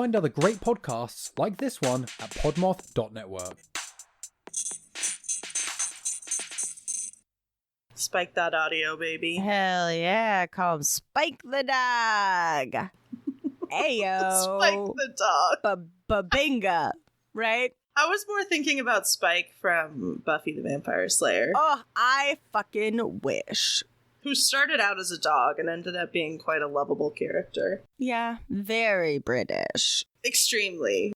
find other great podcasts like this one at podmoth.network. Spike that audio, baby. Hell yeah, call him Spike the dog. Ayo. Spike the dog. Babinga, right? I was more thinking about Spike from Buffy the Vampire Slayer. Oh, I fucking wish. Who started out as a dog and ended up being quite a lovable character. Yeah, very British. Extremely.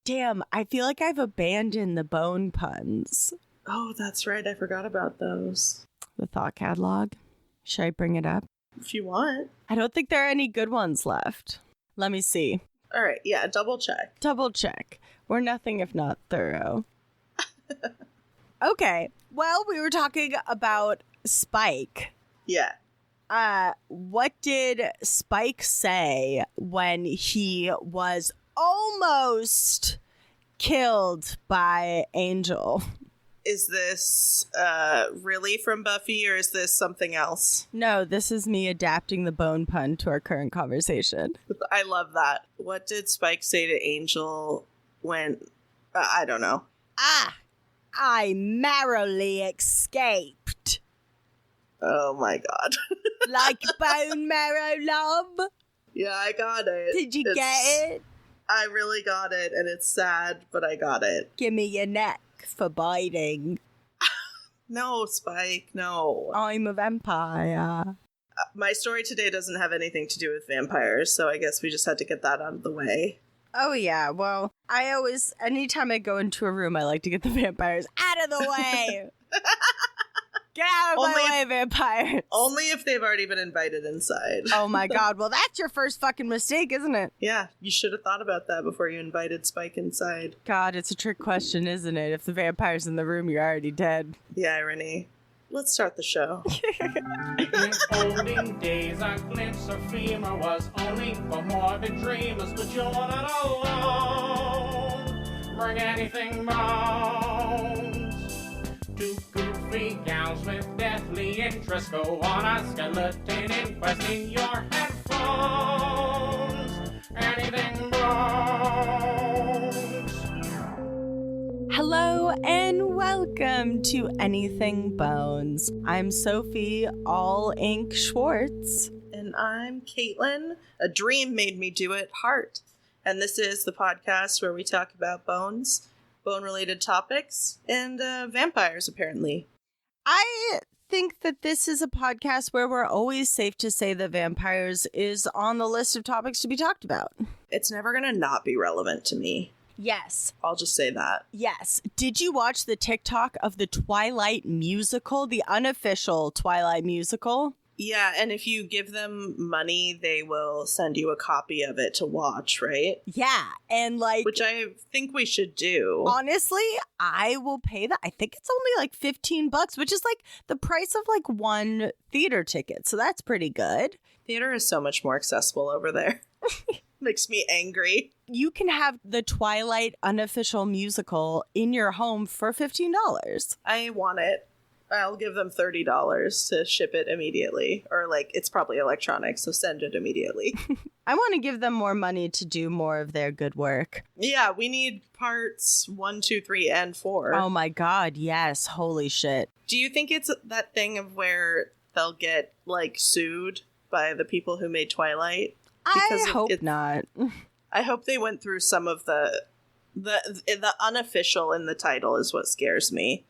Damn, I feel like I've abandoned the bone puns. Oh, that's right. I forgot about those. The thought catalog. Should I bring it up? If you want. I don't think there are any good ones left. Let me see. All right. Yeah, double check. Double check. We're nothing if not thorough. Okay. Well, we were talking about Spike. Yeah. What did Spike say when he was almost killed by Angel? Is this really from Buffy, or is this something else? No, this is me adapting the bone pun to our current conversation. I love that. What did Spike say to Angel when... I don't know. I narrowly escaped. Oh my god. Like bone marrow lump? Yeah, I got it. Did you get it? I really got it, and it's sad, but I got it. Give me your neck for biting. No, Spike, no. I'm a vampire. My story today doesn't have anything to do with vampires, so I guess we just had to get that out of the way. Oh yeah, well, anytime I go into a room, I like to get the vampires out of the way. Get out of my way, vampires. Only if they've already been invited inside. Oh my god, well that's your first fucking mistake, isn't it? Yeah, you should have thought about that before you invited Spike inside. God, it's a trick question, isn't it? If the vampire's in the room, you're already dead. The irony. Let's start the show. In olden days, a glimpse of femur was only for morbid dreamers, but you're not alone. Bring anything bones. Two goofy gals with deathly interest go on a skeleton inquest in your headphones. Anything bones. Hello and welcome to Anything Bones. I'm Sophie, all ink Schwartz. And I'm Katelyn. A dream made me do it, Hart. And this is the podcast where we talk about bones, bone-related topics, and vampires, apparently. I think that this is a podcast where we're always safe to say that vampires is on the list of topics to be talked about. It's never going to not be relevant to me. Yes. I'll just say that. Yes. Did you watch the TikTok of the Twilight musical, the unofficial Twilight musical? Yeah, and if you give them money, they will send you a copy of it to watch, right? Yeah, and like... Which I think we should do. Honestly, I will pay that. I think it's only like $15, which is like the price of like one theater ticket. So that's pretty good. Theater is so much more accessible over there. Makes me angry. You can have the Twilight unofficial musical in your home for $15. I want it. I'll give them $30 to ship it immediately. Or, like, it's probably electronic, so send it immediately. I want to give them more money to do more of their good work. Yeah, we need parts 1, 2, 3, and 4. Oh my god, yes. Holy shit. Do you think it's that thing of where they'll get, like, sued by the people who made Twilight? I hope not. I hope they went through some of the unofficial in the title is what scares me.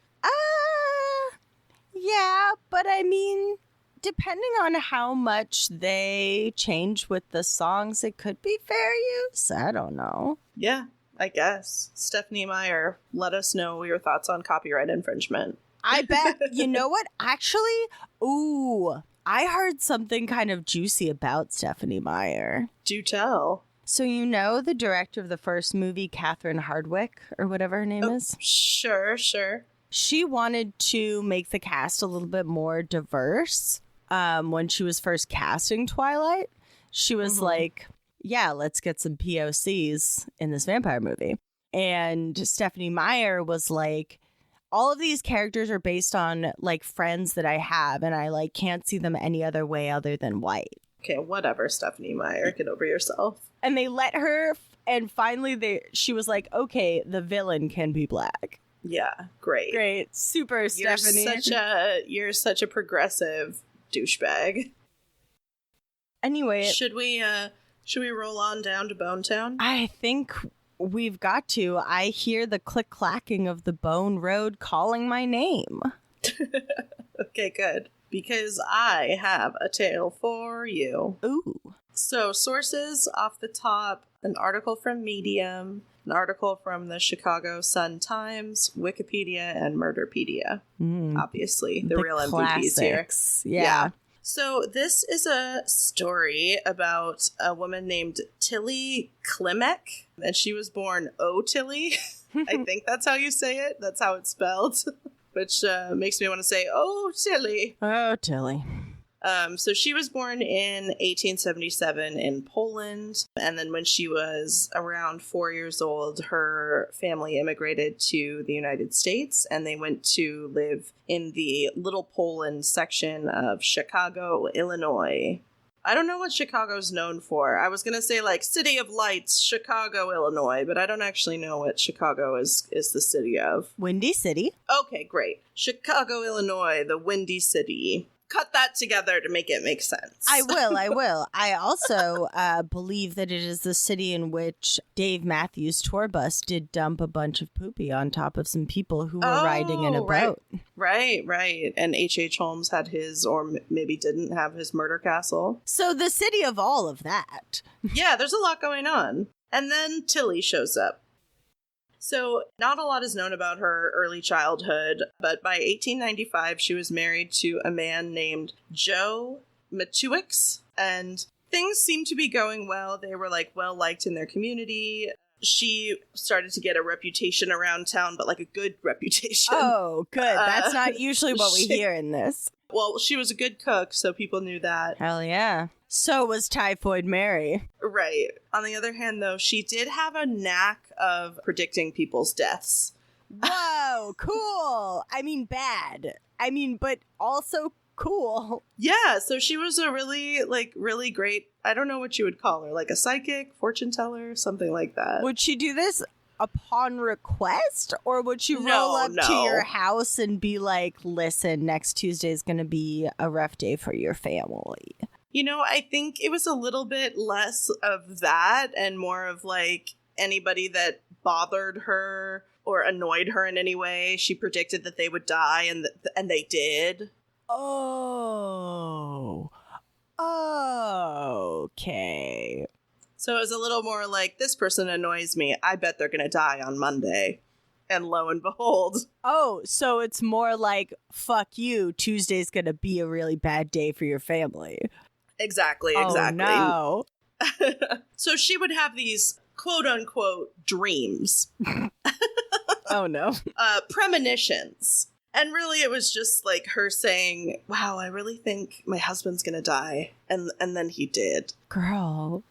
Yeah, but I mean, depending on how much they change with the songs, it could be fair use. I don't know. Yeah, I guess. Stephanie Meyer, let us know your thoughts on copyright infringement. I bet. You know what? Actually, I heard something kind of juicy about Stephanie Meyer. Do tell. So you know the director of the first movie, Catherine Hardwicke, or whatever her name is? Sure. She wanted to make the cast a little bit more diverse when she was first casting Twilight. She was like, yeah, let's get some POCs in this vampire movie. And Stephanie Meyer was like, all of these characters are based on like friends that I have, and I like can't see them any other way other than white. Okay, whatever, Stephanie Meyer. Get over yourself. And they let her, and finally she was like, okay, the villain can be black. Yeah, great. Great. Super, Stephanie. You're such a progressive douchebag. Anyway. Should we roll on down to Bonetown? I think we've got to. I hear the click-clacking of the Bone Road calling my name. Okay, good. Because I have a tale for you. Ooh. So, sources off the top, an article from Medium, an article from the Chicago Sun-Times, Wikipedia, and Murderpedia. Obviously, the real MVPs classics. here. Yeah. So, this is a story about a woman named Tillie Klimek, and she was born Tillie. I think that's how you say it. That's how it's spelled. Which makes me want to say, oh, Tillie. Oh, Tillie. So she was born in 1877 in Poland. And then when she was around 4 years old, her family immigrated to the United States. And they went to live in the Little Poland section of Chicago, Illinois. I don't know what Chicago's known for. I was going to say, like, City of Lights, Chicago, Illinois, but I don't actually know what Chicago is the city of. Windy City. Okay, great. Chicago, Illinois, the Windy City. Cut that together to make it make sense. I will. I also believe that it is the city in which Dave Matthews' tour bus did dump a bunch of poopy on top of some people who were riding in a boat. Right. And H.H. Holmes had his, or maybe didn't have his murder castle. So the city of all of that. Yeah, there's a lot going on. And then Tillie shows up. So not a lot is known about her early childhood, but by 1895, she was married to a man named Joe Matuix, and things seemed to be going well. They were, like, well-liked in their community. She started to get a reputation around town, but, like, a good reputation. Oh, good. That's not usually what we hear in this. Well, she was a good cook, so people knew that. Hell yeah. So was Typhoid Mary. Right. On the other hand, though, she did have a knack of predicting people's deaths. Whoa, cool. I mean, bad. But also cool. Yeah, so she was a really great, I don't know what you would call her, like a psychic, fortune teller, something like that. Would she do this upon request, or would she roll up to your house and be like, listen, next Tuesday is going to be a rough day for your family? You know, I think it was a little bit less of that and more of, like, anybody that bothered her or annoyed her in any way. She predicted that they would die, and they did. Oh. Okay. So it was a little more like, this person annoys me. I bet they're going to die on Monday. And lo and behold. Oh, so it's more like, fuck you, Tuesday's going to be a really bad day for your family. Exactly. Oh, no. So she would have these quote-unquote dreams. Oh, no. Premonitions. And really, it was just like her saying, wow, I really think my husband's going to die. And then he did. Girl.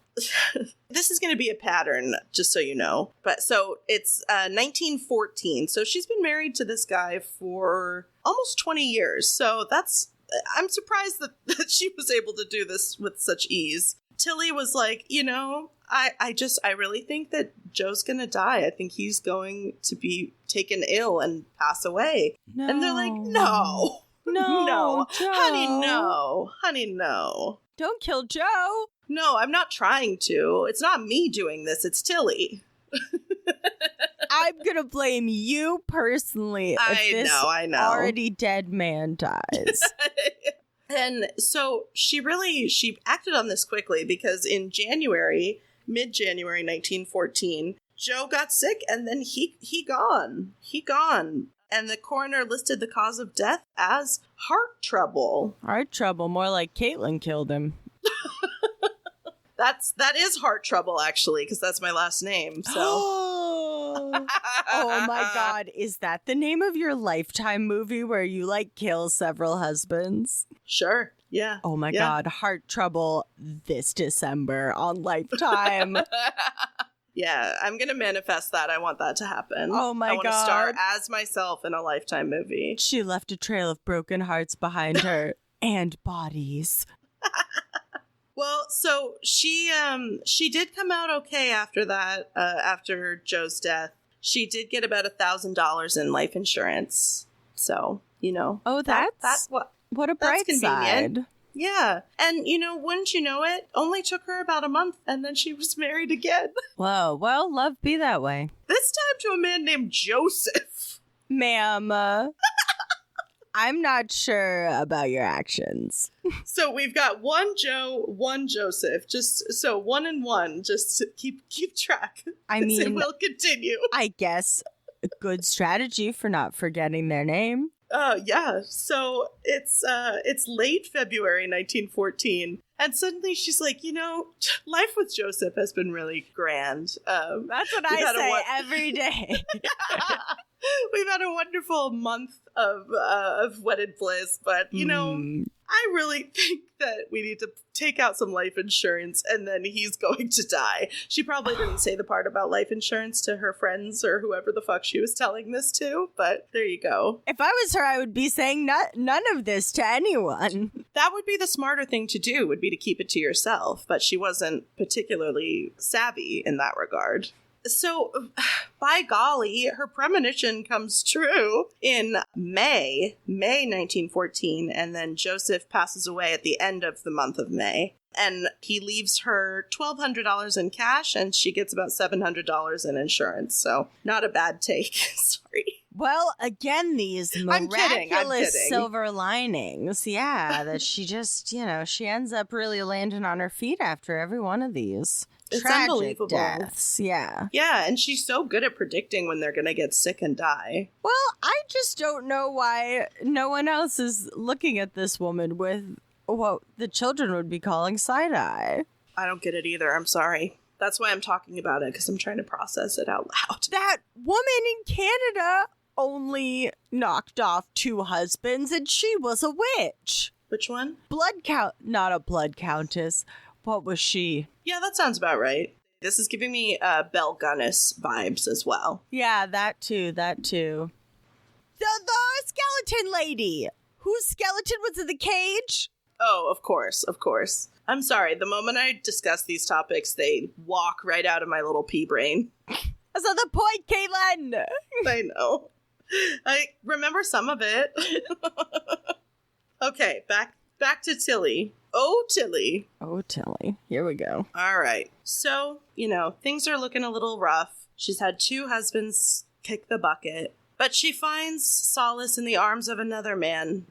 This is going to be a pattern, just so you know. But so it's 1914. So she's been married to this guy for almost 20 years. So I'm surprised that she was able to do this with such ease. Tillie was like, you know, I really think that Joe's going to die. I think he's going to be taken ill and pass away. No. And they're like, no. No, Joe. Honey, no. Don't kill Joe. No, I'm not trying to. It's not me doing this. It's Tillie. I'm going to blame you personally if this already dead man dies. And so she acted on this quickly because in mid-January 1914, Joe got sick and then he gone. And the coroner listed the cause of death as heart trouble. Heart trouble, more like Katelyn killed him. That is Hart Trouble, actually, because that's my last name. So, oh my God, is that the name of your Lifetime movie where you like kill several husbands? Sure, yeah. Oh my God, Hart Trouble this December on Lifetime. Yeah, I'm gonna manifest that. I want that to happen. Oh my God, I want to star as myself in a Lifetime movie. She left a trail of broken hearts behind her and bodies. Well, so she did come out okay after that, after Joe's death. She did get about $1,000 in life insurance. So, Oh, that's what a bright convenient. side. Yeah. And, wouldn't you know it, only took her about a month, and then she was married again. Whoa, well, love be that way. This time to a man named Joseph. Ma'am, I'm not sure about your actions. So we've got one Joe, one Joseph. Just so 1 and 1. Just to keep track. I mean, it will continue. I guess a good strategy for not forgetting their name. Yeah. So it's late February 1914, and suddenly she's like, life with Joseph has been really grand. That's what I say every day. We've had a wonderful month of wedded bliss, but I really think that we need to take out some life insurance, and then he's going to die. She probably didn't say the part about life insurance to her friends or whoever the fuck she was telling this to, but there you go. If I was her, I would be saying none of this to anyone. That would be the smarter thing to do, would be to keep it to yourself, but she wasn't particularly savvy in that regard. So, by golly, her premonition comes true in May 1914, and then Joseph passes away at the end of the month of May. And he leaves her $1,200 in cash, and she gets about $700 in insurance. So, not a bad take. Sorry. Well, again, these miraculous I'm kidding. silver linings. Yeah, that she just, she ends up really landing on her feet after every one of these. It's tragic unbelievable. Deaths. Yeah. Yeah, and she's so good at predicting when they're going to get sick and die. Well, I just don't know why no one else is looking at this woman with what the children would be calling side-eye. I don't get it either. I'm sorry. That's why I'm talking about it, because I'm trying to process it out loud. That woman in Canada only knocked off 2 husbands, and she was a witch. Which one? Not a blood countess. What was she? Yeah, that sounds about right. This is giving me Belle Gunness vibes as well. Yeah, that too. The skeleton lady. Whose skeleton was in the cage? Oh, of course. I'm sorry. The moment I discuss these topics, they walk right out of my little pea brain. That's not the point, Caitlin. I know. I remember some of it. Okay, back to Tillie. Oh, Tillie. Here we go. All right. So, things are looking a little rough. She's had 2 husbands kick the bucket, but she finds solace in the arms of another man.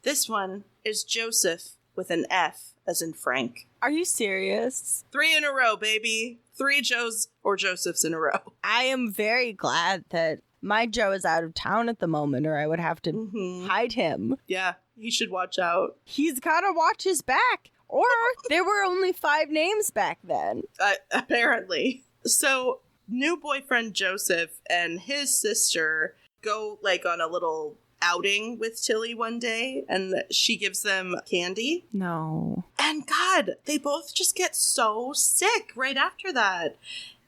This one is Joseph with an F as in Frank. Are you serious? 3 in a row, baby. 3 Joes or Josephs in a row. I am very glad that my Joe is out of town at the moment, or I would have to hide him. Yeah, he should watch out. He's got to watch his back. Or there were only 5 names back then. Apparently. So, new boyfriend Joseph and his sister go on a little outing with Tillie one day, and she gives them candy. No. And God, they both just get so sick right after that.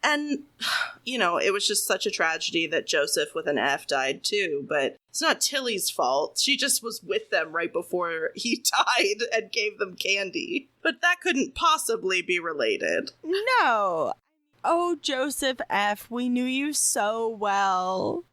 And, it was just such a tragedy that Joseph with an F died too, but it's not Tillie's fault. She just was with them right before he died and gave them candy. But that couldn't possibly be related. No. Oh, Joseph F., we knew you so well.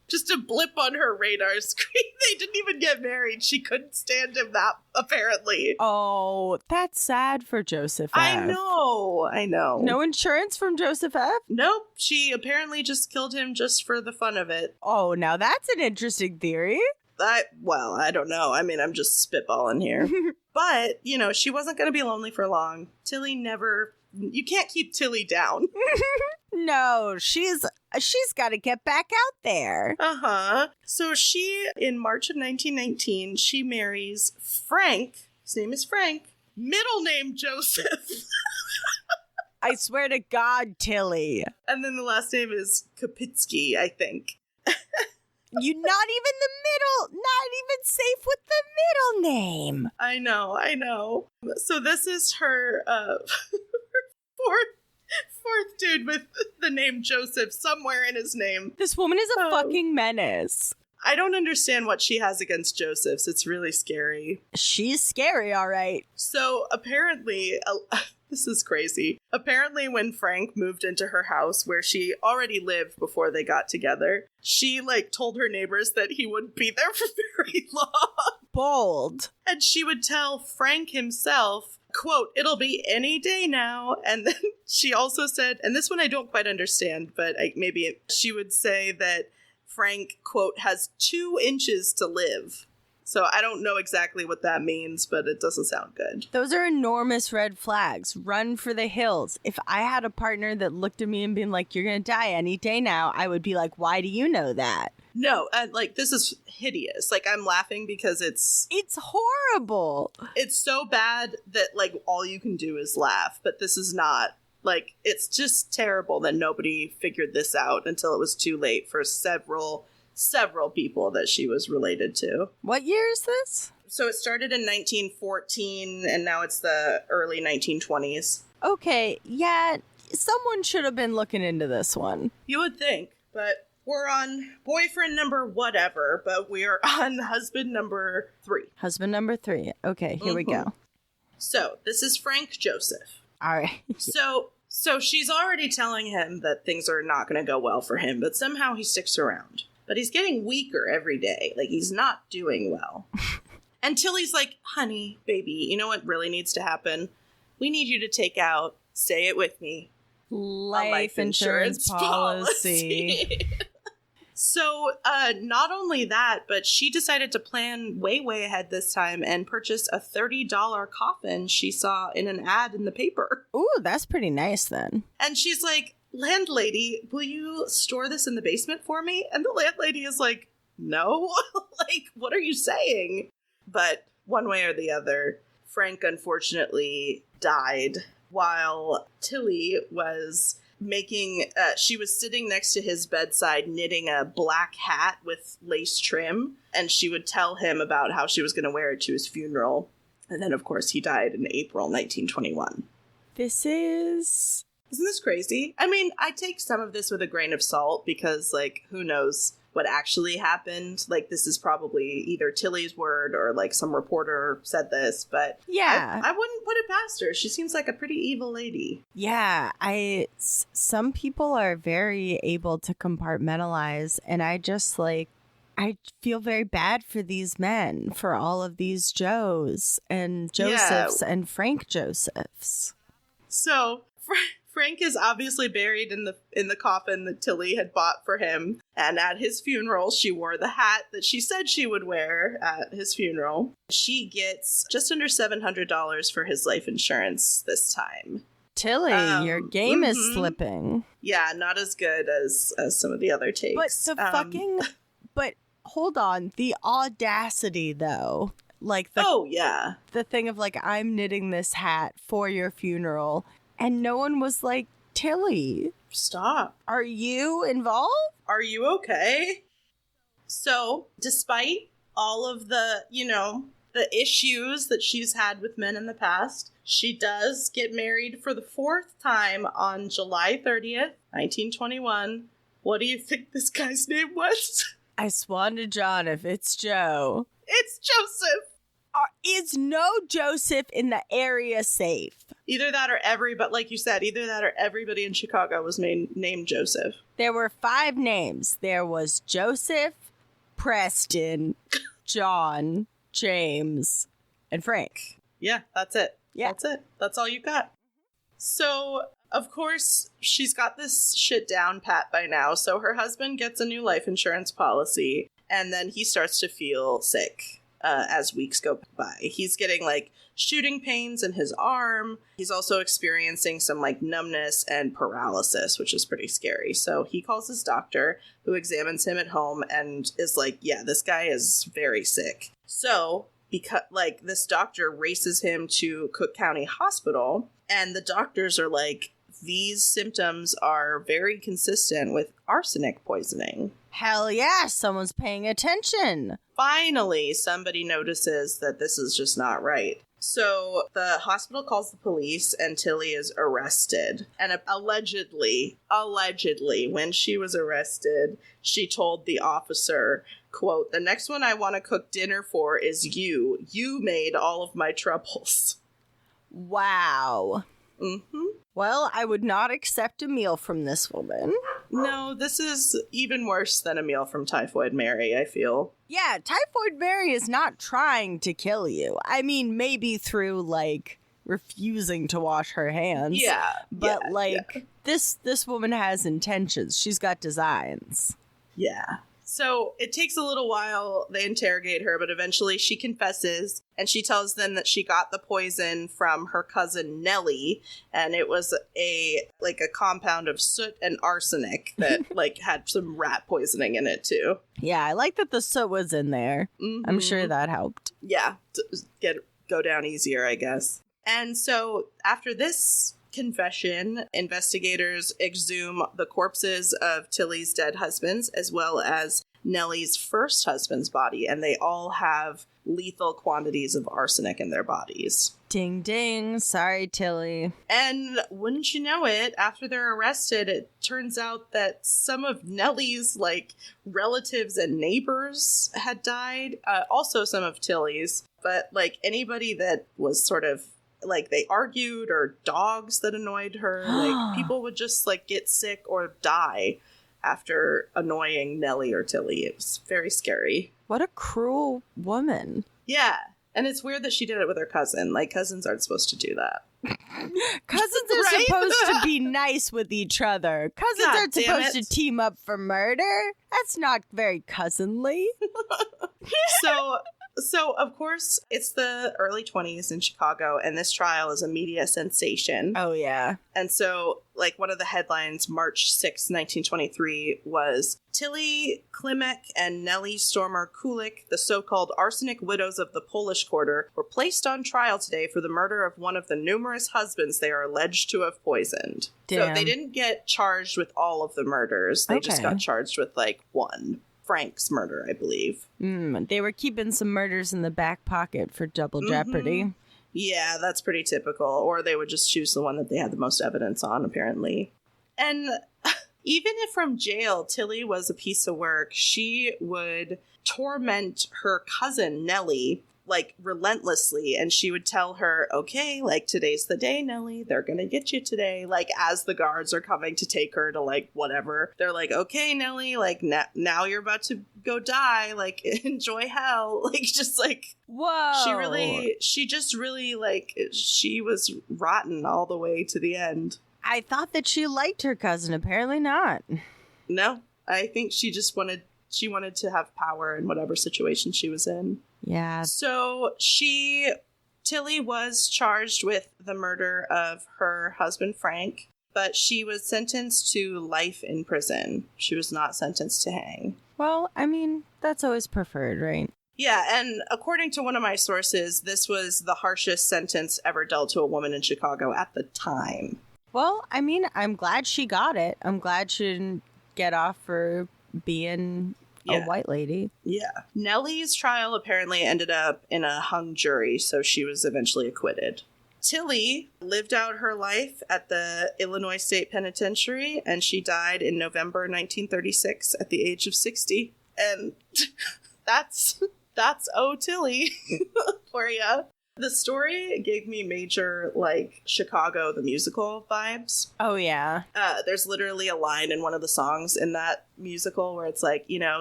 Just a blip on her radar screen. They didn't even get married. She couldn't stand him that, apparently. Oh, that's sad for Joseph F. I know. No insurance from Joseph F.? Nope. She apparently just killed him just for the fun of it. Oh, now that's an interesting theory. I don't know. I mean, I'm just spitballing here. But, she wasn't going to be lonely for long. Tillie you can't keep Tillie down. No, she's got to get back out there. Uh-huh. So in March of 1919, she marries Frank. His name is Frank. Middle name Joseph. I swear to God, Tillie. And then the last name is Kapitsky, I think. You're not even safe with the middle name. I know. So this is her fourth dude with the name Joseph somewhere in his name. This woman is a fucking menace. I don't understand what she has against Joseph's. It's really scary. She's scary, all right. So apparently, this is crazy. Apparently, when Frank moved into her house where she already lived before they got together, she told her neighbors that he wouldn't be there for very long. Bold. And she would tell Frank himself, quote, "It'll be any day now." And then she also said, and this one I don't quite understand, but maybe she would say that Frank, quote, "has 2 inches to live." So I don't know exactly what that means, but it doesn't sound good. Those are enormous red flags. Run for the hills. If I had a partner that looked at me and been like, "You're going to die any day now," I would be like, "Why do you know that?" No, this is hideous. I'm laughing because it's horrible. It's so bad that, all you can do is laugh. But this is not. It's just terrible that nobody figured this out until it was too late for several people that she was related to. What year is this? So it started in 1914, and now it's the early 1920s. Okay, yeah, someone should have been looking into this one. You would think, but we're on boyfriend number whatever, but we are on husband number 3. Husband number 3. Okay, here we go. So this is Frank Joseph. All right. So she's already telling him that things are not going to go well for him, but somehow he sticks around. But he's getting weaker every day. He's not doing well. And Tillie's like, "Honey, baby, you know what really needs to happen? We need you to take out, say it with me, life insurance policy. So not only that, but she decided to plan way ahead this time and purchased a $30 coffin she saw in an ad in the paper. Ooh, that's pretty nice then. And she's like, "Landlady, will you store this in the basement for me?" And the landlady is like, "No." What are you saying? But one way or the other, Frank unfortunately died while Tillie was she was sitting next to his bedside knitting a black hat with lace trim, and she would tell him about how she was going to wear it to his funeral. And then, of course, he died in April 1921. Isn't this crazy? I mean, I take some of this with a grain of salt because, who knows what actually happened. This is probably either Tillie's word or, some reporter said this, but yeah, I wouldn't put it past her. She seems like a pretty evil lady. Yeah, some people are very able to compartmentalize, and I just, I feel very bad for these men, for all of these Joes and Josephs and Frank Josephs. So, Frank is obviously buried in the coffin that Tillie had bought for him, and at his funeral, she wore the hat that she said she would wear at his funeral. She gets just under $700 for his life insurance this time. Tillie, your game is slipping. Yeah, not as good as some of the other takes. But but hold on, the audacity though. The thing of I'm knitting this hat for your funeral. And no one was like, "Tillie, stop. Are you involved? Are you okay?" So, despite all of the issues that she's had with men in the past, she does get married for the 4th time on July 30th, 1921. What do you think this guy's name was? I swan to John if it's Joe. It's Joseph. Is no Joseph in the area safe? Either that or like you said, either that or everybody in Chicago was named Joseph. There were 5 names. There was Joseph, Preston, John, James, and Frank. Yeah, that's it. Yeah. That's it. That's all you got. So, of course, she's got this shit down pat by now. So her husband gets a new life insurance policy, and then he starts to feel sick. As weeks go by. He's getting shooting pains in his arm. He's also experiencing some numbness and paralysis, which is pretty scary. So he calls his doctor, who examines him at home and is like, "Yeah, this guy is very sick." So because this doctor races him to Cook County Hospital, and the doctors are like, "These symptoms are very consistent with arsenic poisoning." Hell yeah, someone's paying attention. Finally, somebody notices that this is just not right. So the hospital calls the police and Tillie is arrested. And allegedly, when she was arrested, she told the officer, quote, "The next one I want to cook dinner for is you. You made all of my troubles." Wow. Mm-hmm. Well, I would not accept a meal from this woman. No, this is even worse than a meal from Typhoid Mary, I feel. Yeah, Typhoid Mary is not trying to kill you. I mean, maybe through, like, refusing to wash her hands. Yeah. But, yeah. this woman has intentions. She's got designs. Yeah. So it takes a little while. They interrogate her, but eventually she confesses, and she tells them that she got the poison from her cousin Nellie, and it was a compound of soot and arsenic that like had some rat poisoning in it too. Yeah, I like that the soot was in there. Mm-hmm. I'm sure that helped. Yeah, to go down easier, I guess. And so after this confession, investigators exhume the corpses of Tillie's dead husbands as well as Nellie's first husband's body, and they all have lethal quantities of arsenic in their bodies. Ding ding. Sorry, Tillie. And wouldn't you know it, after they're arrested, it turns out that some of Nellie's relatives and neighbors had died. Also some of Tillie's, but anybody that was sort of they argued, or dogs that annoyed her. People would just get sick or die after annoying Nellie or Tillie. It was very scary. What a cruel woman. Yeah. And it's weird that she did it with her cousin. Cousins aren't supposed to do that. Cousins are Right? supposed to be nice with each other. Cousins God aren't damn supposed it. to team up for murder. That's not very cousinly. So, of course, it's the early 20s in Chicago, and this trial is a media sensation. Oh, yeah. And so, one of the headlines, March 6, 1923, was Tillie Klimek and Nellie Stormer Kulik, the so-called arsenic widows of the Polish Quarter, were placed on trial today for the murder of one of the numerous husbands they are alleged to have poisoned. Damn. So they didn't get charged with all of the murders. They just Okay. got charged with, one. Frank's murder, I believe. They were keeping some murders in the back pocket for double jeopardy. Yeah, that's pretty typical. Or they would just choose the one that they had the most evidence on, apparently. And even if from jail, Tillie was a piece of work, she would torment her cousin, Nellie, relentlessly. And she would tell her, okay, today's the day, Nellie. They're going to get you today. As the guards are coming to take her to, whatever. They're like, okay, Nellie, now you're about to go die. Enjoy hell. Whoa. She was rotten all the way to the end. I thought that she liked her cousin. Apparently not. No, I think she just wanted to have power in whatever situation she was in. Yeah. So Tillie was charged with the murder of her husband, Frank, but she was sentenced to life in prison. She was not sentenced to hang. Well, I mean, that's always preferred, right? Yeah, and according to one of my sources, this was the harshest sentence ever dealt to a woman in Chicago at the time. Well, I mean, I'm glad she got it. I'm glad she didn't get off for being a white lady. Yeah. Nellie's trial apparently ended up in a hung jury, so she was eventually acquitted. Tillie lived out her life at the Illinois State Penitentiary, and she died in November 1936 at the age of 60. And that's Tillie for ya. The story gave me major, Chicago the musical vibes. Oh, yeah. There's literally a line in one of the songs in that musical where it's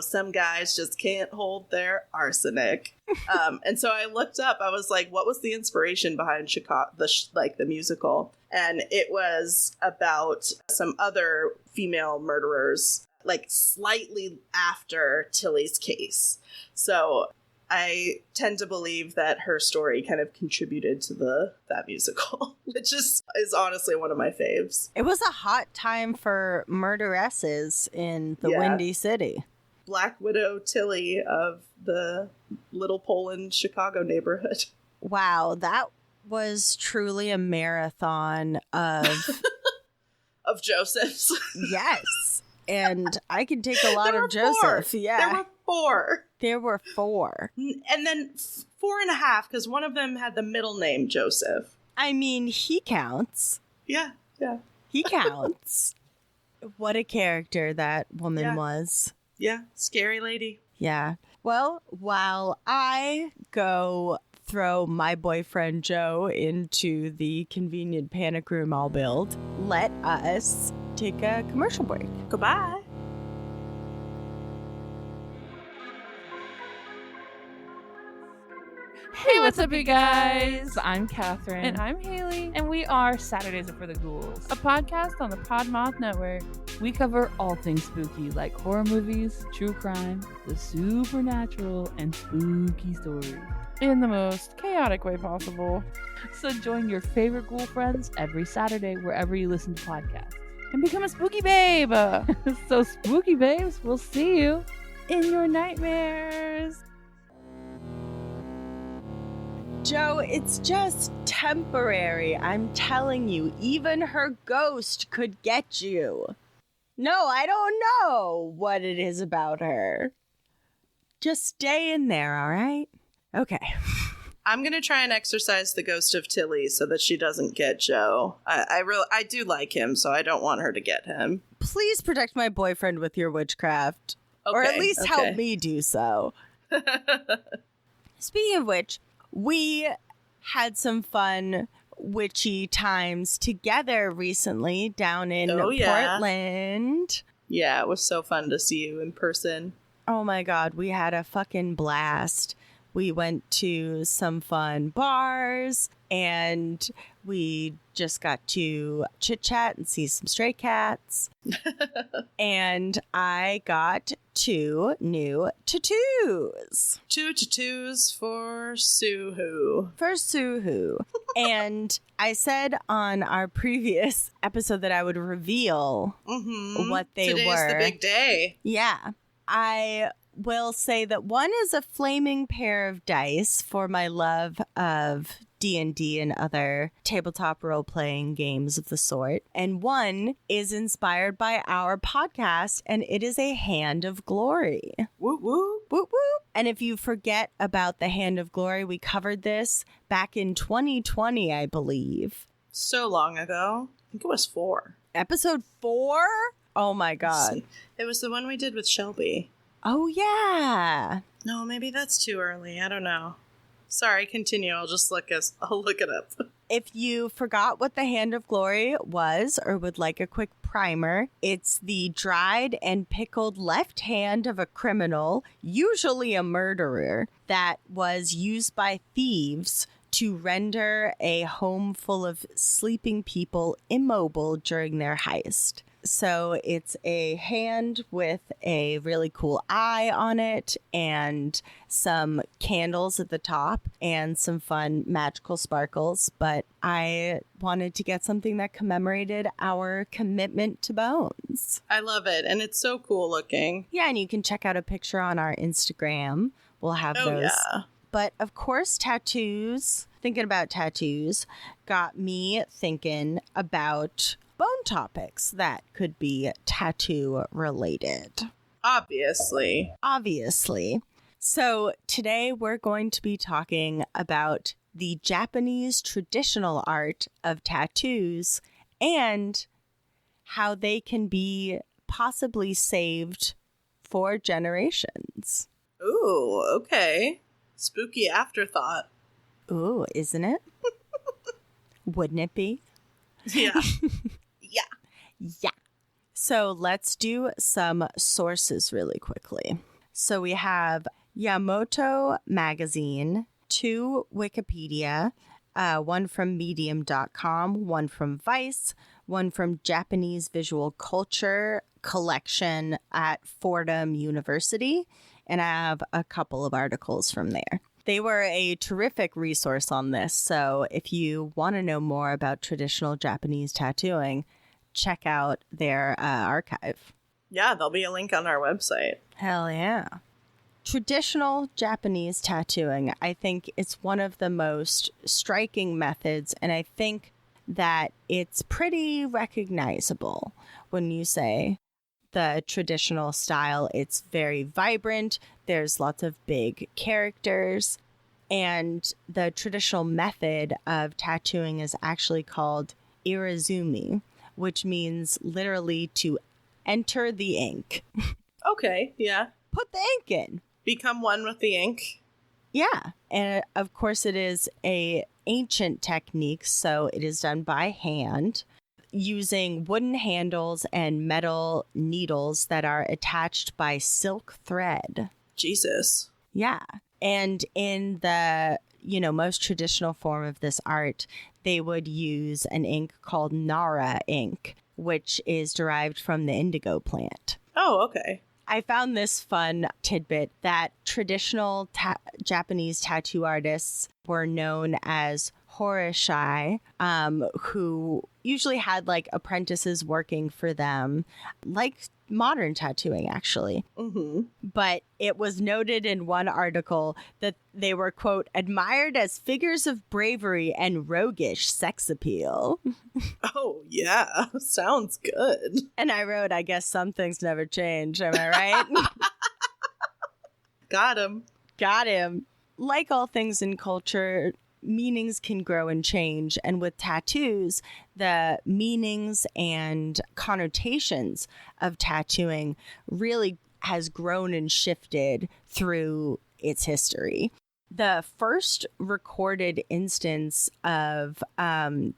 some guys just can't hold their arsenic. And so I looked up, I was like, what was the inspiration behind Chicago, the musical? And it was about some other female murderers, slightly after Tillie's case. So I tend to believe that her story kind of contributed to that musical, which is honestly one of my faves. It was a hot time for murderesses in the Yeah. Windy City. Black Widow Tillie of the Little Poland, Chicago neighborhood. Wow, that was truly a marathon of... Of Joseph's. Yes. And I can take a lot There of were four. Joseph. Yeah. There were 4. There were 4. And then 4.5, because one of them had the middle name Joseph. I mean, he counts. Yeah. He counts. What a character that woman Yeah. was. Yeah, scary lady. Yeah. Well, while I go throw my boyfriend Joe into the convenient panic room I'll build, let us take a commercial break. Goodbye. Hey, what's up, you guys? I'm Catherine. And I'm Haley. And we are Saturdays Are for the Ghouls, a podcast on the Podmoth Network. We cover all things spooky, like horror movies, true crime, the supernatural, and spooky stories, In the most chaotic way possible. So join your favorite ghoul friends every Saturday wherever you listen to podcasts. And become a spooky babe. So spooky babes, we'll see you In your nightmares. Joe, it's just temporary. I'm telling you, even her ghost could get you. No, I don't know what it is about her. Just stay in there, all right? Okay. I'm going to try and exorcise the ghost of Tillie so that she doesn't get Joe. I do like him, so I don't want her to get him. Please protect my boyfriend with your witchcraft. Okay, or at least help okay. me do so. Speaking of which, we had some fun witchy times together recently down in Portland. Yeah, it was so fun to see you in person. Oh my God, we had a fucking blast. We went to some fun bars and we just got to chit chat and see some stray cats. And I got 2 new tattoos. 2 tattoos for Suhu. And I said on our previous episode that I would reveal what they Today's were. the big day. Yeah. I will say that one is a flaming pair of dice for my love of D&D and other tabletop role-playing games of the sort. And one is inspired by our podcast, and it is a Hand of Glory. Woo woo. Whoop, whoop. And if you forget about the Hand of Glory, we covered this back in 2020, I believe. So long ago. I think it was 4. Episode 4? Oh my God. It was the one we did with Shelby. Oh, yeah. No, maybe that's too early. I don't know. Sorry, continue. I'll look it up. If you forgot what the Hand of Glory was or would like a quick primer, it's the dried and pickled left hand of a criminal, usually a murderer, that was used by thieves to render a home full of sleeping people immobile during their heist. So it's a hand with a really cool eye on it and some candles at the top and some fun magical sparkles. But I wanted to get something that commemorated our commitment to bones. I love it. And it's so cool looking. Yeah, and you can check out a picture on our Instagram. We'll have those. Yeah. But of course, tattoos, thinking about tattoos, got me thinking about bone topics that could be tattoo related. Obviously. So today we're going to be talking about the Japanese traditional art of tattoos and how they can be possibly saved for generations. Ooh, okay. Spooky afterthought. Ooh, isn't it? Wouldn't it be? Yeah. Yeah. So let's do some sources really quickly. So we have Yamoto Magazine, 2 Wikipedia, one from medium.com, one from Vice, one from Japanese Visual Culture Collection at Fordham University, and I have a couple of articles from there. They were a terrific resource on this, so if you want to know more about traditional Japanese tattooing, check out their archive. Yeah, there'll be a link on our website. Hell yeah. Traditional Japanese tattooing, I think it's one of the most striking methods, and I think that it's pretty recognizable when you say the traditional style. It's very vibrant. There's lots of big characters. And the traditional method of tattooing is actually called irizumi, which means literally to enter the ink. Okay, yeah. put the ink in. Become one with the ink. Yeah. And of course, it is a ancient technique, so it is done by hand using wooden handles and metal needles that are attached by silk thread. Jesus. Yeah. And in the, most traditional form of this art, they would use an ink called Nara ink, which is derived from the indigo plant. Oh, okay. I found this fun tidbit that traditional Japanese tattoo artists were known as horoshai, who usually had like apprentices working for them, like modern tattooing, actually. Mm-hmm. But it was noted in one article that they were, quote, admired as figures of bravery and roguish sex appeal. Oh, yeah. Sounds good. And I wrote, I guess some things never change. Am I right? Got him. Got him. Like all things in culture, meanings can grow and change. And with tattoos, the meanings and connotations of tattooing really has grown and shifted through its history. The first recorded instance of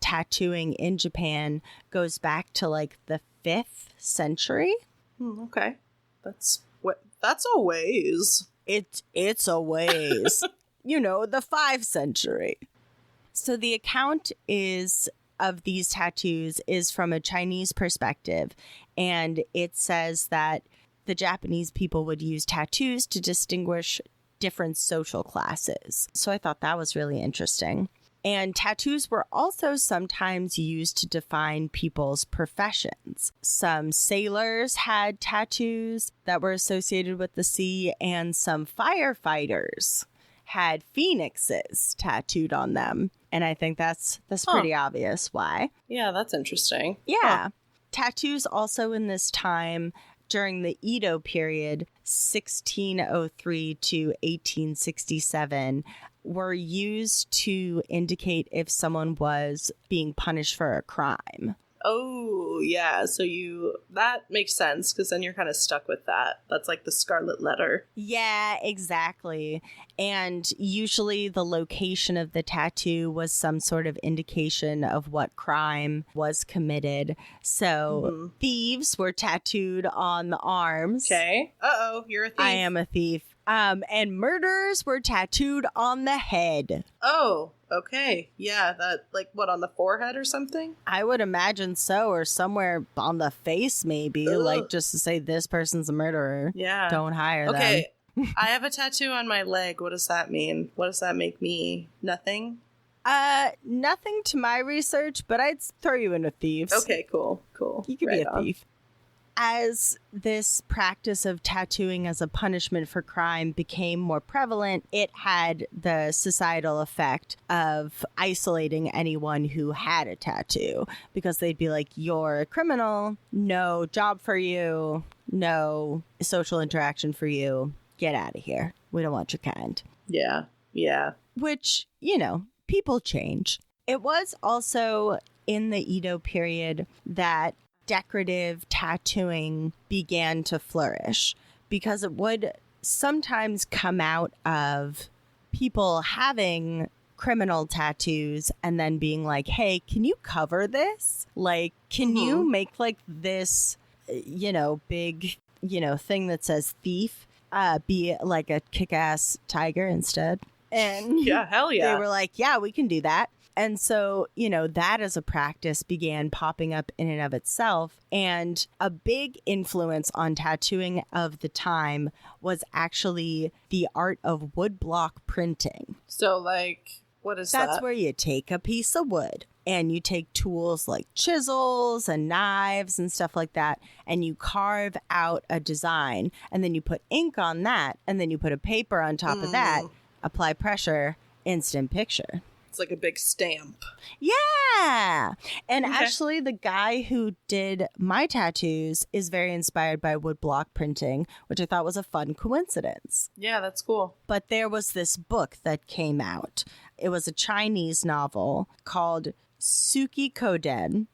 tattooing in Japan goes back to like the 5th century. Okay. That's a ways. It's a ways. The 5th century. So the account of these tattoos is from a Chinese perspective, and it says that the Japanese people would use tattoos to distinguish different social classes. So I thought that was really interesting. And tattoos were also sometimes used to define people's professions. Some sailors had tattoos that were associated with the sea, and some firefighters had phoenixes tattooed on them. And I think that's pretty obvious why. Yeah, that's interesting. Yeah. Huh. Tattoos also in this time during the Edo period, 1603 to 1867, were used to indicate if someone was being punished for a crime. Oh, yeah. So that makes sense, because then you're kind of stuck with that. That's like the scarlet letter. Yeah, exactly. And usually the location of the tattoo was some sort of indication of what crime was committed. So thieves were tattooed on the arms. Okay. Uh-oh, you're a thief. I am a thief. And murderers were tattooed on the head. Oh, okay. Yeah, that, like, what, on the forehead or something? I would imagine so, or somewhere on the face, maybe. Ugh. Like, just to say this person's a murderer. Yeah. Don't hire them. Okay, I have a tattoo on my leg. What does that mean? What does that make me? Nothing? Nothing to my research, but I'd throw you into thieves. Okay, cool. You could Right be a on. thief. As this practice of tattooing as a punishment for crime became more prevalent, it had the societal effect of isolating anyone who had a tattoo, because they'd be like, you're a criminal, no job for you, no social interaction for you, get out of here. We don't want your kind. Yeah. Which, people change. It was also in the Edo period that decorative tattooing began to flourish, because it would sometimes come out of people having criminal tattoos and then being like, hey, can you cover this? Like, can you make like this, big, thing that says thief, be like a kick-ass tiger instead? And Yeah, hell yeah. they were like, yeah, we can do that. And so, that as a practice began popping up in and of itself. And a big influence on tattooing of the time was actually the art of woodblock printing. So, like, what is that? That's where you take a piece of wood and you take tools like chisels and knives and stuff like that, and you carve out a design, and then you put ink on that, and then you put a paper on top of that, apply pressure, instant picture. It's like a big stamp. Yeah. And Okay. actually, the guy who did my tattoos is very inspired by woodblock printing, which I thought was a fun coincidence. Yeah, that's cool. But there was this book that came out. It was a Chinese novel called Suki Koden,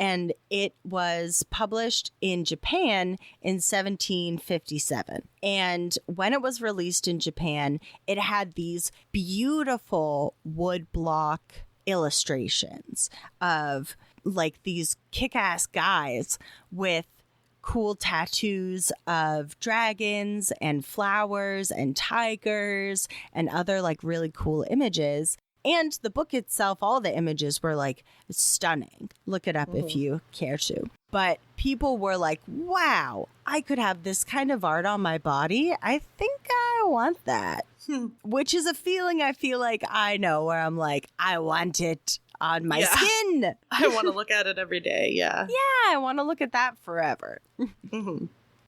and it was published in Japan in 1757. And when it was released in Japan, it had these beautiful woodblock illustrations of like these kick-ass guys with cool tattoos of dragons and flowers and tigers and other like really cool images. And the book itself, all the images were like stunning. Look it up if you care to. But people were like, wow, I could have this kind of art on my body. I think I want that. Which is a feeling I feel like I know, where I'm like, I want it on my skin. I want to look at it every day. Yeah. Yeah, I want to look at that forever.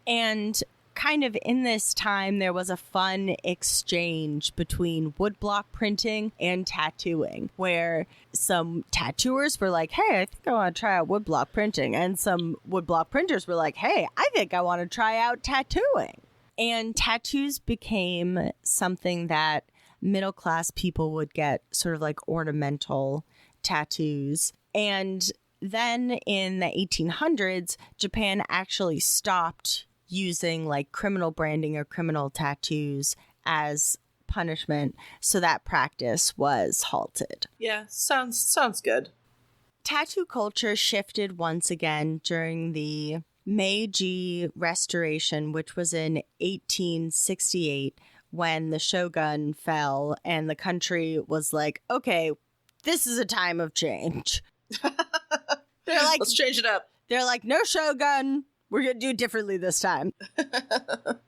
And kind of in this time, there was a fun exchange between woodblock printing and tattooing, where some tattooers were like, hey, I think I want to try out woodblock printing. And some woodblock printers were like, hey, I think I want to try out tattooing. And tattoos became something that middle class people would get, sort of like ornamental tattoos. And then in the 1800s, Japan actually stopped using like criminal branding or criminal tattoos as punishment, so that practice was halted. Yeah, sounds good. Tattoo culture shifted once again during the Meiji Restoration, which was in 1868, when the shogun fell and the country was like, okay, this is a time of change. They're like, let's change it up. They're like, no shogun. We're going to do it differently this time.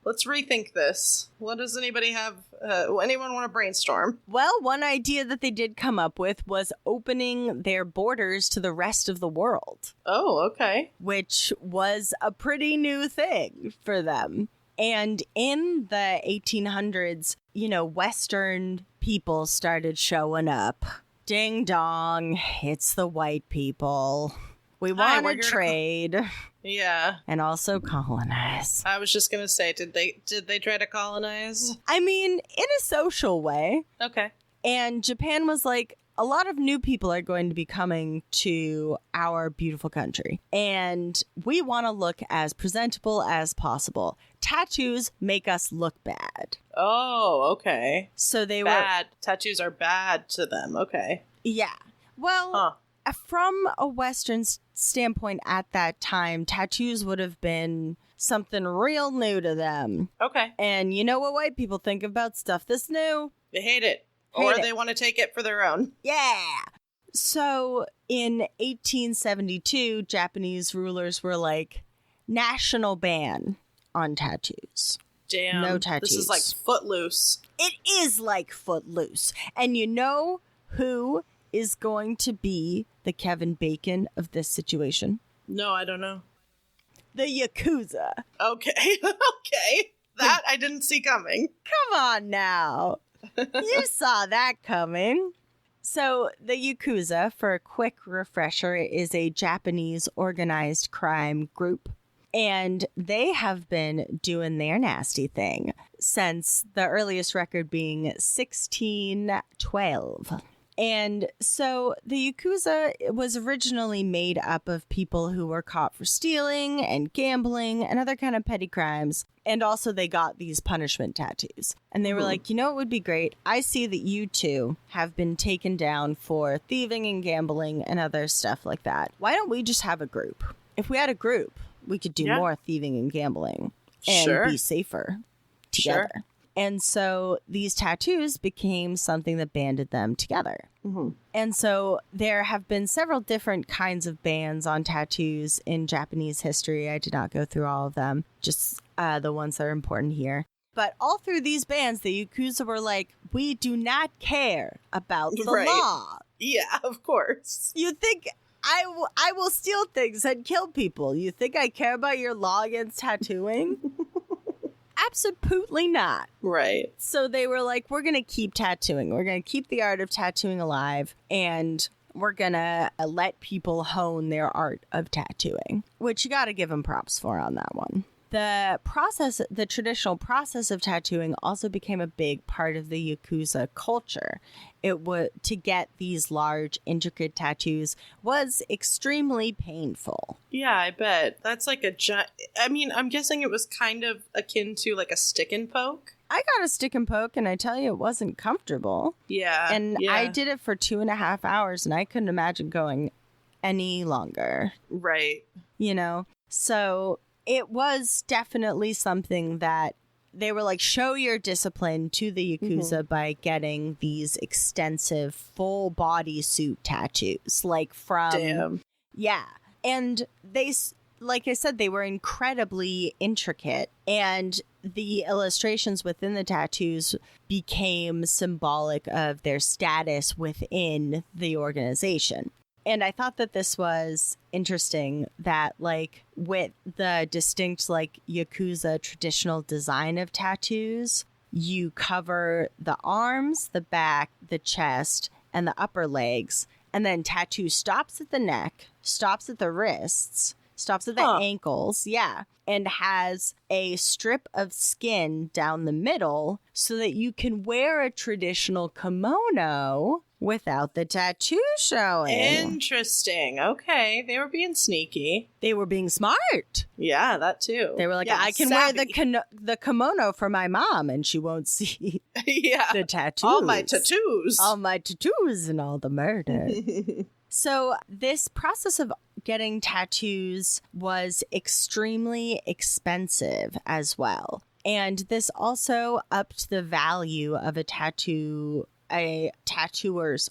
Let's rethink this. What does anybody have? Anyone want to brainstorm? Well, one idea that they did come up with was opening their borders to the rest of the world. Oh, okay. Which was a pretty new thing for them. And in the 1800s, you know, Western people started showing up. Ding dong, it's the white people. We want to trade. Yeah. And also colonize. I was just going to say, did they try to colonize? I mean, in a social way. Okay. And Japan was like, a lot of new people are going to be coming to our beautiful country. And we want to look as presentable as possible. Tattoos make us look bad. Oh, okay. So they bad. Tattoos are bad to them. Okay. Yeah. Well, from a Western standpoint at that time, tattoos would have been something real new to them. Okay. And you know what white people think about stuff that's new? They hate it. Or they want to take it for their own. Yeah. So in 1872, Japanese rulers were like, national ban on tattoos. Damn. No tattoos. This is like Footloose. It is like Footloose. And you know who is going to be the Kevin Bacon of this situation? No, I don't know. The Yakuza. Okay. Okay. That I didn't see coming. Come on now. You saw that coming. So the Yakuza, for a quick refresher, is a Japanese organized crime group. And they have been doing their nasty thing since the earliest record being 1612. And so the Yakuza was originally made up of people who were caught for stealing and gambling and other kind of petty crimes. And also they got these punishment tattoos. And they were like, you know what would be great? I see that you two have been taken down for thieving and gambling and other stuff like that. Why don't we just have a group? If we had a group, we could do more thieving and gambling and be safer together. Sure. And so these tattoos became something that banded them together. And so there have been several different kinds of bans on tattoos in Japanese history. I did not go through all of them, just the ones that are important here. But all through these bans, the Yakuza were like, we do not care about the law. Yeah, of course. You think I will steal things and kill people. You think I care about your law against tattooing? Absolutely not. Right. So they were like, we're going to keep tattooing. We're going to keep the art of tattooing alive. And we're going to let people hone their art of tattooing. Which you got to give them props for on that one. the traditional process of tattooing also became a big part of the Yakuza culture. It would to get these large, intricate tattoos was extremely painful. Yeah, I bet. That's like I'm guessing it was kind of akin to like a stick and poke. I got a stick and poke, and I tell you, it wasn't comfortable. Yeah. And I did it for 2.5 hours, and I couldn't imagine going any longer. Right. So it was definitely something that they were like, show your discipline to the Yakuza by getting these extensive full body suit tattoos. Like from... Damn. Yeah. And they, like I said, they were incredibly intricate. And the illustrations within the tattoos became symbolic of their status within the organization. And I thought that this was interesting that, like, with the distinct, like, Yakuza traditional design of tattoos, you cover the arms, the back, the chest, and the upper legs. And then tattoo stops at the neck, stops at the wrists, stops at the ankles. Yeah. And has a strip of skin down the middle so that you can wear a traditional kimono without the tattoo showing. Interesting. Okay. They were being sneaky. They were being smart. Yeah, that too. They were like, yeah, I can savvy. wear the kimono for my mom and she won't see yeah. the tattoos. All my tattoos. All my tattoos and all the murder. So this process of getting tattoos was extremely expensive as well. And this also upped the value of a tattooer's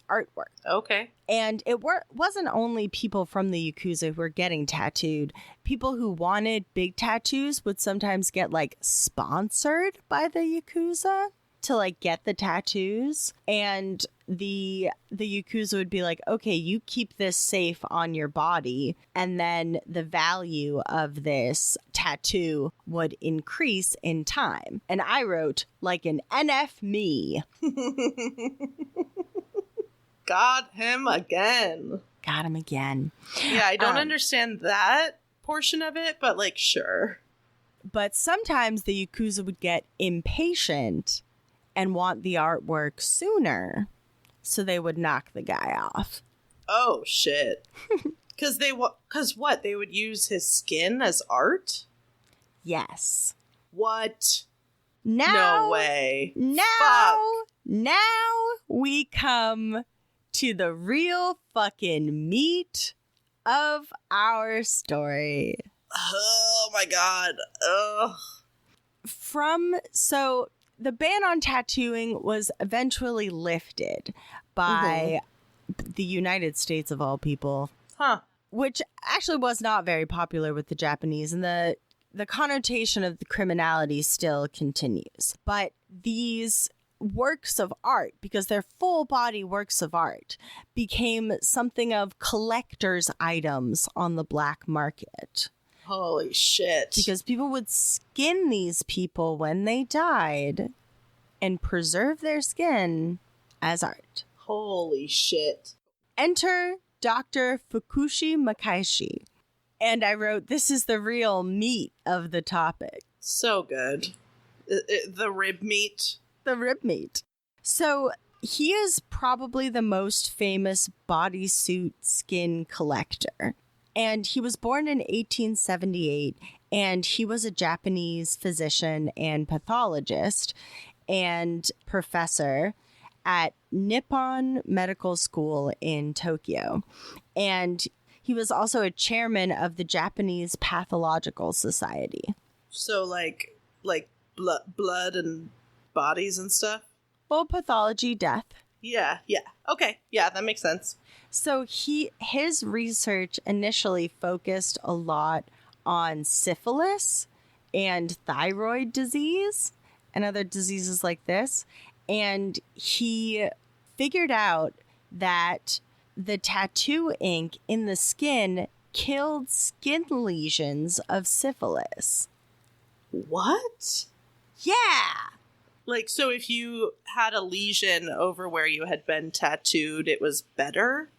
artwork. Okay. And it wasn't only people from the Yakuza who were getting tattooed. People who wanted big tattoos would sometimes get like sponsored by the Yakuza to like get the tattoos. And the Yakuza would be like, okay, you keep this safe on your body. And then the value of this tattoo would increase in time. And I wrote, like an NF me. Got him again. Got him again. Yeah, I don't understand that portion of it, but like, sure. But sometimes the Yakuza would get impatient and want the artwork sooner. So they would knock the guy off. Oh, shit. Because what? They would use his skin as art? Yes. What? Now, no way. Now we come to the real fucking meat of our story. Oh my god. Ugh. So the ban on tattooing was eventually lifted by the United States of all people. Huh. Which actually was not very popular with the Japanese, and the connotation of the criminality still continues. But these works of art, because they're full body works of art, became something of collector's items on the black market. Holy shit. Because people would skin these people when they died and preserve their skin as art. Holy shit. Enter Dr. Fukushi Makaishi. And I wrote, this is the real meat of the topic. So good. The rib meat. The rib meat. So he is probably the most famous bodysuit skin collector. And he was born in 1878, and he was a Japanese physician and pathologist and professor at Nippon Medical School in Tokyo. And he was also a chairman of the Japanese Pathological Society. So like blood and bodies and stuff? Well, pathology, death. Yeah. Okay. Yeah, that makes sense. So his research initially focused a lot on syphilis and thyroid disease and other diseases like this. And he figured out that the tattoo ink in the skin killed skin lesions of syphilis. What? Yeah. Like, so if you had a lesion over where you had been tattooed, it was better?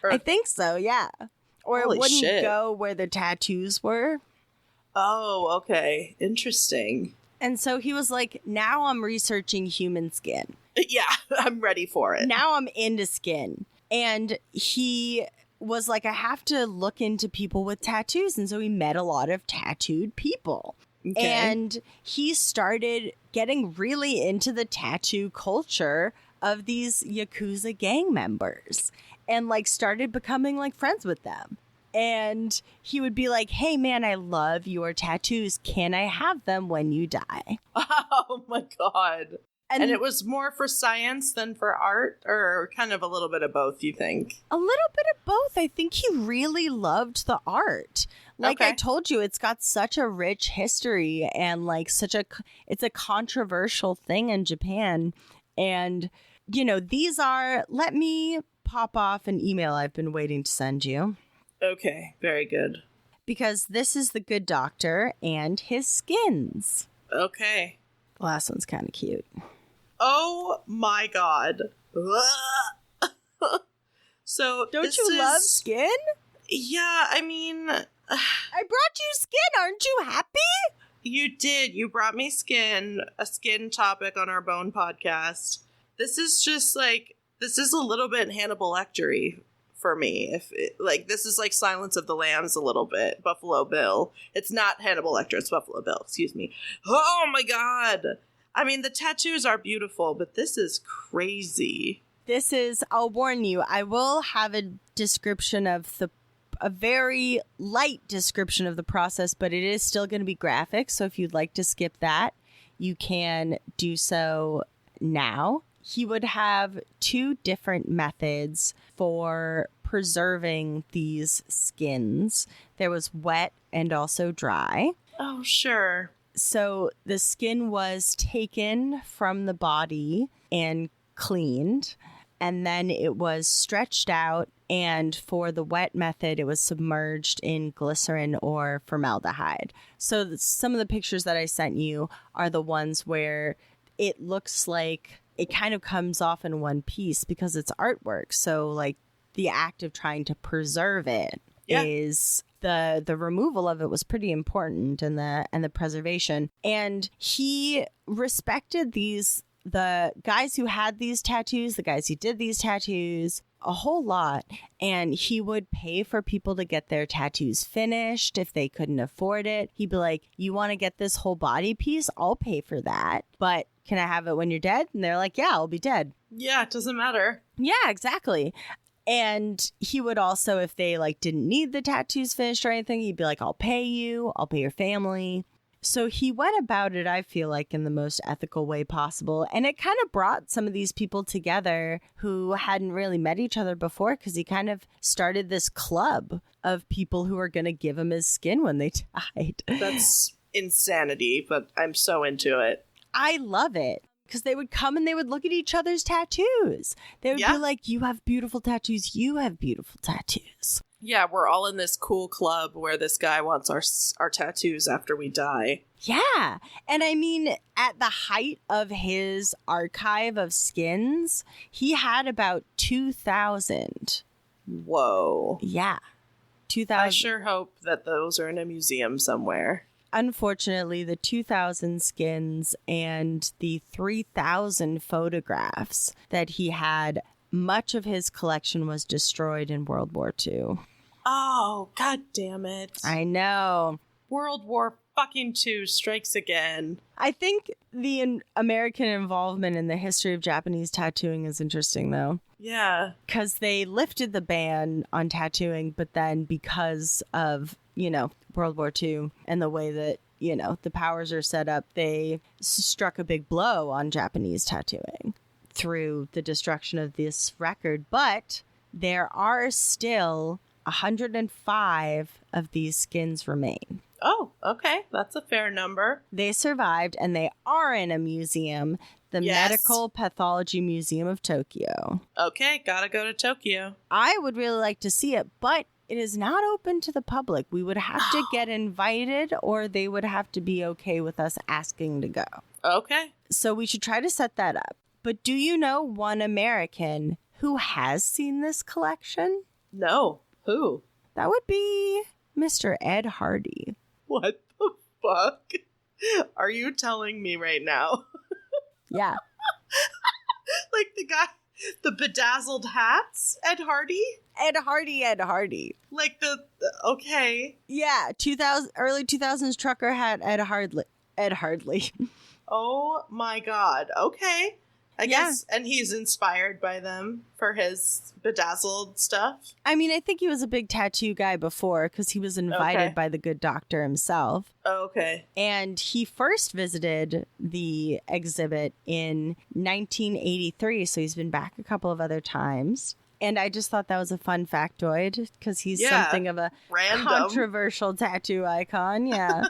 Or, I think so, yeah. Or it Holy wouldn't shit. go where the tattoos were. Oh, okay. Interesting. And so he was like, now I'm researching human skin. Yeah, I'm ready for it. Now I'm into skin. And he was like, I have to look into people with tattoos. And so he met a lot of tattooed people. Okay. And he started getting really into the tattoo culture of these Yakuza gang members and like started becoming like friends with them. And he would be like, hey, man, I love your tattoos. Can I have them when you die? Oh, my God. And it was more for science than for art, or kind of a little bit of both, you think? A little bit of both. I think he really loved the art. Like I told you, it's got such a rich history and like it's a controversial thing in Japan. And, you know, let me pop off an email I've been waiting to send you. Okay, very good. Because this is the good doctor and his skins. Okay. The last one's kind of cute. Oh my God. So don't you love skin? Yeah, I mean, I brought you skin. Aren't you happy? You did. You brought me skin, a skin topic on our Bone podcast. This is just like, this is a little bit Hannibal Lecter-y for me. This is like Silence of the Lambs a little bit. Buffalo Bill. It's not Hannibal Lecter. It's Buffalo Bill. Excuse me. Oh my God. I mean, the tattoos are beautiful, but this is crazy. I'll warn you, I will have a description of a very light description of the process, but it is still going to be graphic. So if you'd like to skip that, you can do so now. He would have two different methods for preserving these skins. There was wet and also dry. Oh, sure. So the skin was taken from the body and cleaned, and then it was stretched out, and for the wet method, it was submerged in glycerin or formaldehyde. So some of the pictures that I sent you are the ones where it looks like it kind of comes off in one piece because it's artwork. So like the act of trying to preserve it is the removal of it was pretty important, and the preservation. And he respected the guys who had these tattoos, the guys who did these tattoos, a whole lot. And he would pay for people to get their tattoos finished if they couldn't afford it. He'd be like, you want to get this whole body piece? I'll pay for that. But can I have it when you're dead? And they're like, yeah, I'll be dead. Yeah, it doesn't matter. Yeah, exactly. And he would also, if they like didn't need the tattoos finished or anything, he'd be like, I'll pay you. I'll pay your family. So he went about it, I feel like, in the most ethical way possible. And it kind of brought some of these people together who hadn't really met each other before, because he kind of started this club of people who were going to give him his skin when they died. That's insanity, but I'm so into it. I love it. Because they would come and they would look at each other's tattoos. They would be like, you have beautiful tattoos. You have beautiful tattoos. Yeah, we're all in this cool club where this guy wants our tattoos after we die. Yeah. And I mean, at the height of his archive of skins, he had about 2,000. Whoa. Yeah. 2,000. I sure hope that those are in a museum somewhere. Unfortunately, the 2,000 skins and the 3,000 photographs that he had, much of his collection was destroyed in World War II. Oh, God damn it. I know. World War fucking II strikes again. I think the American involvement in the history of Japanese tattooing is interesting, though. Yeah. Because they lifted the ban on tattooing, but then because of, World War II and the way that, the powers are set up, they struck a big blow on Japanese tattooing through the destruction of this record. But there are still 105 of these skins remain. Oh, okay. That's a fair number. They survived, and they are in a museum, the Medical Pathology Museum of Tokyo. Okay, gotta go to Tokyo. I would really like to see it, but it is not open to the public. We would have to get invited, or they would have to be okay with us asking to go. Okay. So we should try to set that up. But do you know one American who has seen this collection? No. Who? That would be Mr. Ed Hardy. What the fuck are you telling me right now? Yeah. Like the bedazzled hats, Ed Hardy? Ed Hardy. Like okay. Yeah, early 2000s trucker hat, Ed Hardy. Oh my god. Okay. I guess, and he's inspired by them for his bedazzled stuff. I mean, I think he was a big tattoo guy before because he was invited by the good doctor himself. Oh, okay. And he first visited the exhibit in 1983, so he's been back a couple of other times. And I just thought that was a fun factoid because he's something of a controversial tattoo icon. Yeah.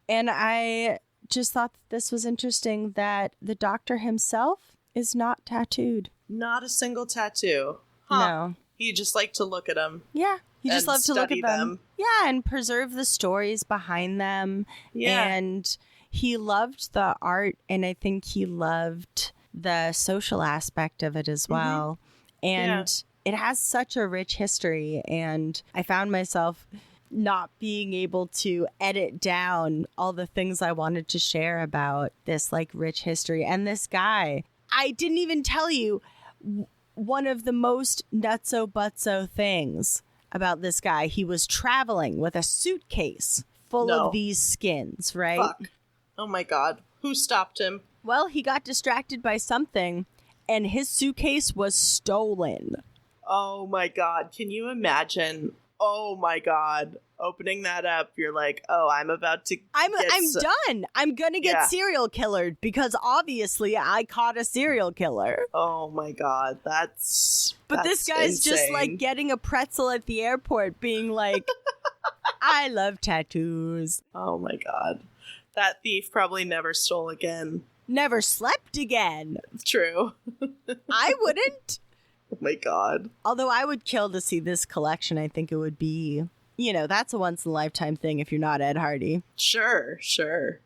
And I just thought that this was interesting that the doctor himself is not tattooed. Not a single tattoo. Huh. No. You just like to look at them. Yeah. You just love to look at them. Yeah, and preserve the stories behind them. Yeah. And he loved the art, and I think he loved the social aspect of it as well. And it has such a rich history, and I found myself not being able to edit down all the things I wanted to share about this like rich history. And this guy, I didn't even tell you one of the most nutso-butso things about this guy. He was traveling with a suitcase full of these skins, right? Fuck. Oh my god. Who stopped him? Well, he got distracted by something, and his suitcase was stolen. Oh my god. Can you imagine? Oh my god. Opening that up, you're like, oh, I'm about to I'm done. I'm gonna get serial killered because obviously I caught a serial killer. Oh my god, that's this guy's insane. Just like getting a pretzel at the airport being like, I love tattoos. Oh my god. That thief probably never stole again. Never slept again. True. I wouldn't. Oh my god. Although I would kill to see this collection. I think it would be, you know, that's a once-in-a-lifetime thing if you're not Ed Hardy. Sure.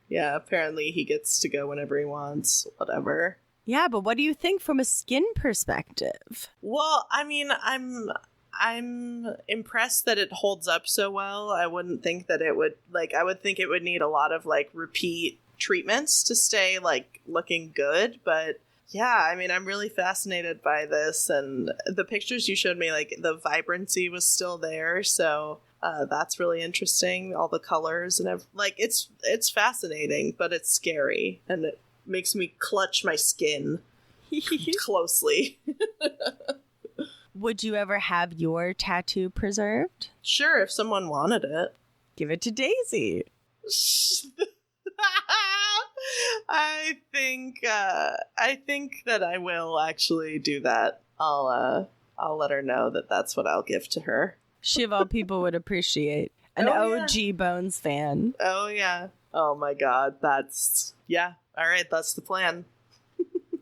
Yeah, apparently he gets to go whenever he wants, whatever. Yeah, but what do you think from a skin perspective? Well, I mean, I'm impressed that it holds up so well. I wouldn't think that it would, like, I would think it would need a lot of, like, repeat treatments to stay, like, looking good, but yeah, I mean, I'm really fascinated by this, and the pictures you showed me, like, the vibrancy was still there, so that's really interesting. All the colors and like, it's fascinating, but it's scary, and it makes me clutch my skin closely. Would you ever have your tattoo preserved? Sure, if someone wanted it. Give it to Daisy. I think that I will actually do that. I'll let her know that that's what I'll give to her. She of all people would appreciate an OG Bones fan. Oh yeah. Oh my god. That's all right, that's the plan.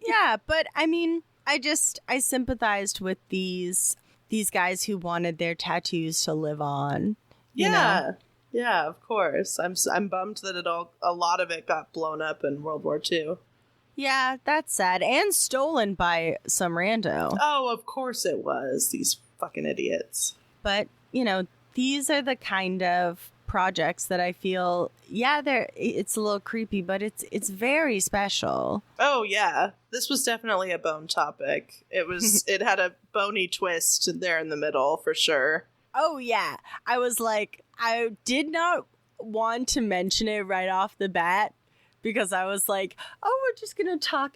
Yeah, but I mean, I sympathized with these guys who wanted their tattoos to live on. You know? Yeah, of course. I'm bummed that a lot of it got blown up in World War II. Yeah, that's sad. And stolen by some rando. Oh, of course it was. These fucking idiots. But, you know, these are the kind of projects that I feel, it's a little creepy, but it's very special. Oh, yeah. This was definitely a bone topic. It had a bony twist there in the middle, for sure. Oh, yeah. I was like, I did not want to mention it right off the bat because I was like, oh, we're just going to talk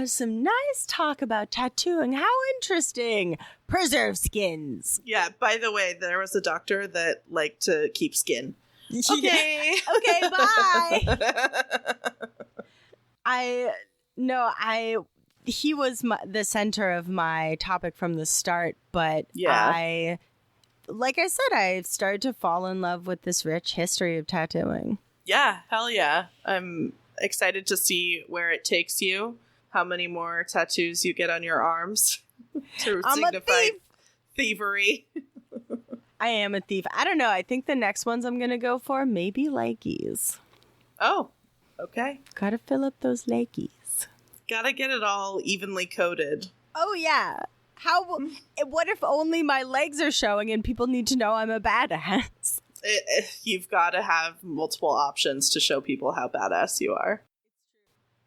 some nice talk about tattooing. How interesting. Preserve skins. Yeah, by the way, there was a doctor that liked to keep skin. Okay. Okay, bye. He was the center of my topic from the start, but like I said, I started to fall in love with this rich history of tattooing. Yeah, hell yeah. I'm excited to see where it takes you, how many more tattoos you get on your arms to signify thievery. I am a thief. I don't know. I think the next ones I'm going to go for, maybe Lakeys. Oh, okay. Gotta fill up those Lakeys. Gotta get it all evenly coated. Oh, yeah. What if only my legs are showing and people need to know I'm a badass? You've got to have multiple options to show people how badass you are.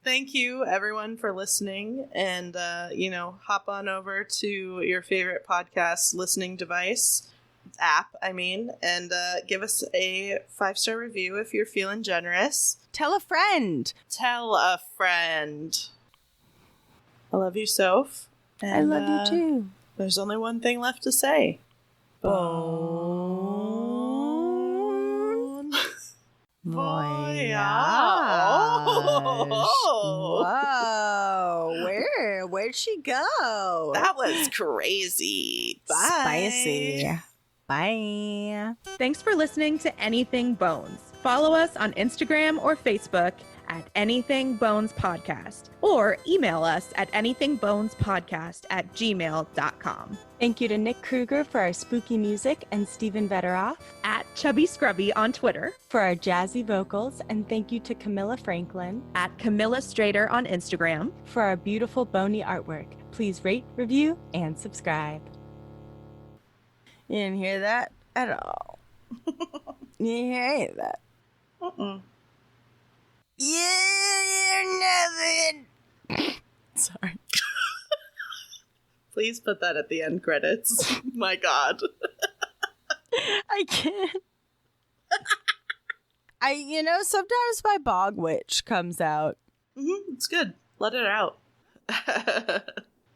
Thank you, everyone, for listening. And, hop on over to your favorite podcast listening device, app, and give us a 5-star review if you're feeling generous. Tell a friend. Tell a friend. I love you, Soph. I love you too. There's only one thing left to say. Bone. Voyage. Whoa. Where'd she go? That was crazy. Bye. Spicy. Bye. Thanks for listening to Anything Bones. Follow us on Instagram or Facebook at Anything Bones Podcast, or email us at anythingbonespodcast@gmail.com. Thank you to Nick Kruger for our spooky music and Stephen Vetteroff At Chubby Scrubby on Twitter, for our jazzy vocals, and thank you to Camilla Franklin at Camilla Strader on Instagram. for our beautiful bony artwork. Please rate, review, and subscribe. You didn't hear that at all. You didn't hear any of that. Yeah, nothing. Sorry. Please put that at the end credits. My God. I can't. Sometimes my bog witch comes out. It's good. Let it out.